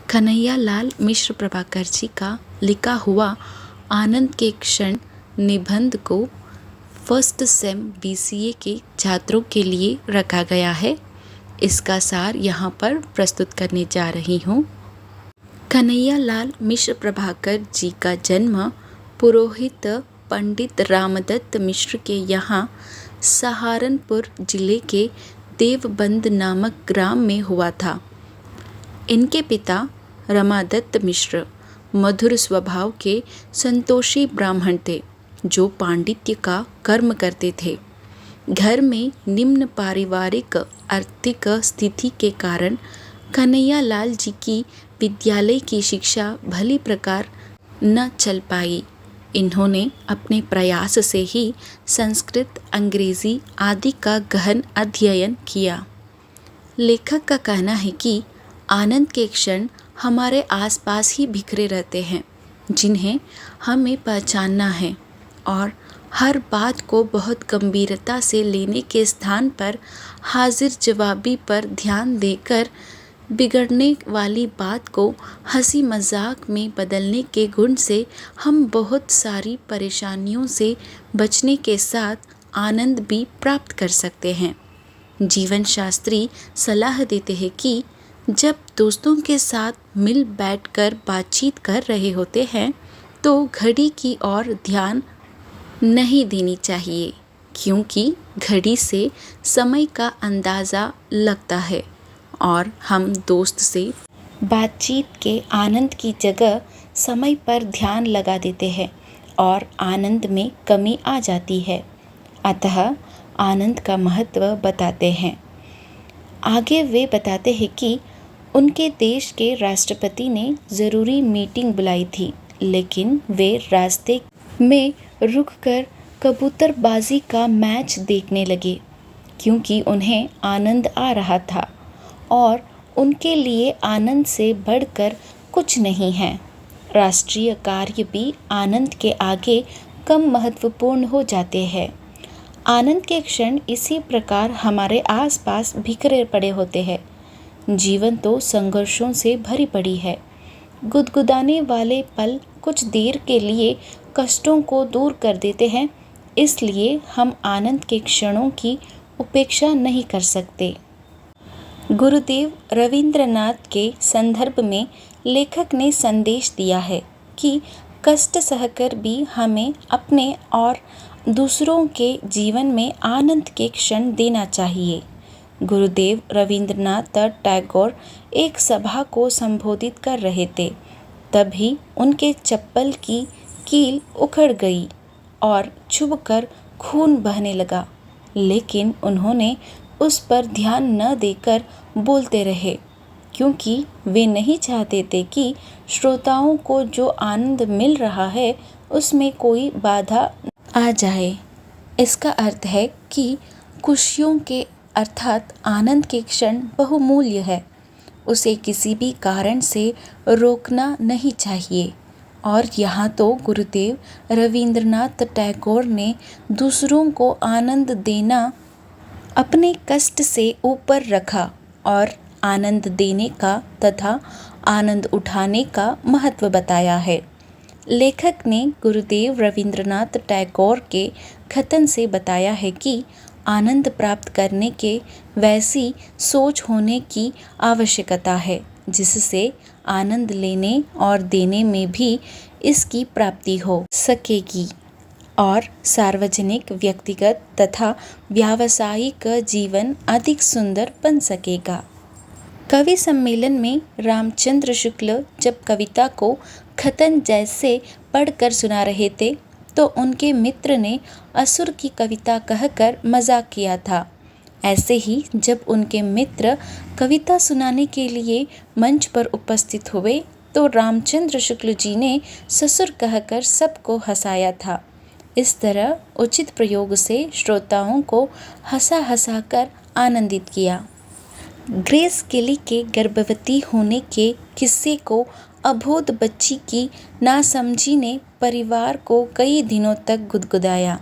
कन्हैयालाल मिश्र प्रभाकर जी का लिखा हुआ आनंद के क्षण निबंध को फर्स्ट सेम बीसीए के छात्रों के लिए रखा गया है। इसका सार यहाँ पर प्रस्तुत करने जा रही हूँ। कन्हैयालाल मिश्र प्रभाकर जी का जन्म पुरोहित पंडित रामदत्त मिश्र के यहाँ सहारनपुर जिले के देवबंद नामक ग्राम में हुआ था। इनके पिता रमादत्त मिश्र मधुर स्वभाव के संतोषी ब्राह्मण थे जो पांडित्य का कर्म करते थे। घर में निम्न पारिवारिक आर्थिक स्थिति के कारण कन्हैयालाल जी की विद्यालय की शिक्षा भली प्रकार न चल पाई। इन्होंने अपने प्रयास से ही संस्कृत, अंग्रेजी आदि का गहन अध्ययन किया। लेखक का कहना है कि आनंद के क्षण हमारे आसपास ही बिखरे रहते हैं, जिन्हें हमें पहचानना है और हर बात को बहुत गंभीरता से लेने के स्थान पर हाजिर जवाबी पर ध्यान देकर बिगड़ने वाली बात को हंसी मजाक में बदलने के गुण से हम बहुत सारी परेशानियों से बचने के साथ आनंद भी प्राप्त कर सकते हैं। जीवन शास्त्री सलाह देते हैं कि जब दोस्तों के साथ मिल बैठकर बातचीत कर रहे होते हैं तो घड़ी की ओर ध्यान नहीं देनी चाहिए, क्योंकि घड़ी से समय का अंदाज़ा लगता है और हम दोस्त से बातचीत के आनंद की जगह समय पर ध्यान लगा देते हैं और आनंद में कमी आ जाती है। अतः आनंद का महत्व बताते हैं। आगे वे बताते हैं कि उनके देश के राष्ट्रपति ने ज़रूरी मीटिंग बुलाई थी, लेकिन वे रास्ते में रुककर कबूतरबाजी का मैच देखने लगे, क्योंकि उन्हें आनंद आ रहा था और उनके लिए आनंद से बढ़कर कुछ नहीं है। राष्ट्रीय कार्य भी आनंद के आगे कम महत्वपूर्ण हो जाते हैं। आनंद के क्षण इसी प्रकार हमारे आसपास बिखरे पड़े होते हैं। जीवन तो संघर्षों से भरी पड़ी है। गुदगुदाने वाले पल कुछ देर के लिए कष्टों को दूर कर देते हैं, इसलिए हम आनंद के क्षणों की उपेक्षा नहीं कर सकते। गुरुदेव रविंद्रनाथ के संदर्भ में लेखक ने संदेश दिया है कि कष्ट सहकर भी हमें अपने और दूसरों के जीवन में आनंद के क्षण देना चाहिए। गुरुदेव रविंद्रनाथ टैगोर एक सभा को संबोधित कर रहे थे, तभी उनके चप्पल की कील उखड़ गई और चुभकर खून बहने लगा, लेकिन उन्होंने उस पर ध्यान न देकर बोलते रहे, क्योंकि वे नहीं चाहते थे कि श्रोताओं को जो आनंद मिल रहा है उसमें कोई बाधा आ जाए। इसका अर्थ है कि खुशियों के अर्थात आनंद के क्षण बहुमूल्य है, उसे किसी भी कारण से रोकना नहीं चाहिए। और यहाँ तो गुरुदेव रविंद्रनाथ टैगोर ने दूसरों को आनंद देना अपने कष्ट से ऊपर रखा और आनंद देने का तथा आनंद उठाने का महत्व बताया है। लेखक ने गुरुदेव रविंद्रनाथ टैगोर के कथन से बताया है कि आनंद प्राप्त करने के वैसी सोच होने की आवश्यकता है जिससे आनंद लेने और देने में भी इसकी प्राप्ति हो सकेगी और सार्वजनिक, व्यक्तिगत तथा व्यावसायिक जीवन अधिक सुंदर बन सकेगा। कवि सम्मेलन में रामचंद्र शुक्ल जब कविता को खतन जैसे पढ़कर सुना रहे थे तो उनके मित्र ने असुर की कविता कहकर मजाक किया था। ऐसे ही जब उनके मित्र कविता सुनाने के लिए मंच पर उपस्थित हुए तो रामचंद्र शुक्ल जी ने ससुर कहकर सबको हंसाया था। इस तरह उचित प्रयोग से श्रोताओं को हंसा हंसा कर आनंदित किया। ग्रेस केली के गर्भवती होने के किस्से को अबोध बच्ची की नासमझी ने परिवार को कई दिनों तक गुदगुदाया।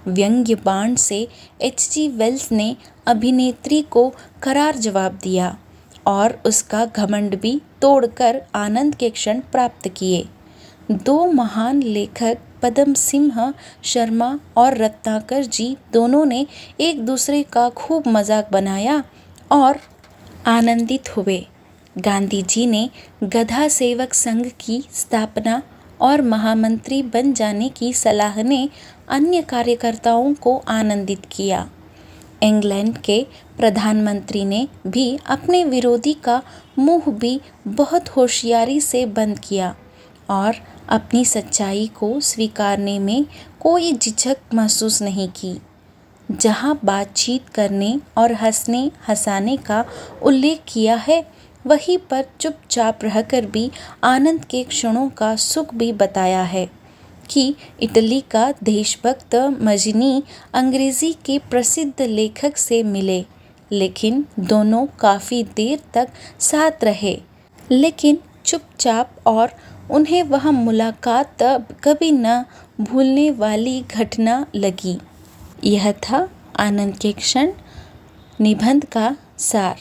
व्यंग्य बाण से H.G. वेल्स ने अभिनेत्री को करार जवाब दिया और उसका घमंड भी तोड़कर आनंद के क्षण प्राप्त किए। दो महान लेखक पद्म सिंह शर्मा और रत्नाकर जी दोनों ने एक दूसरे का खूब मजाक बनाया और आनंदित हुए। गांधी जी ने गधा सेवक संघ की स्थापना और महामंत्री बन जाने की सलाह ने अन्य कार्यकर्ताओं को आनंदित किया। इंग्लैंड के प्रधानमंत्री ने भी अपने विरोधी का मुंह भी बहुत होशियारी से बंद किया और अपनी सच्चाई को स्वीकारने में कोई झिझक महसूस नहीं की। जहां बातचीत करने और हंसने हंसाने का उल्लेख किया है, वहीं पर चुपचाप रहकर भी आनंद के क्षणों का सुख भी बताया है कि इटली का देशभक्त मजनी अंग्रेजी के प्रसिद्ध लेखक से मिले, लेकिन दोनों काफ़ी देर तक साथ रहे, लेकिन चुपचाप, और उन्हें वह मुलाकात कभी न भूलने वाली घटना लगी। यह था आनंद के क्षण निबंध का सार।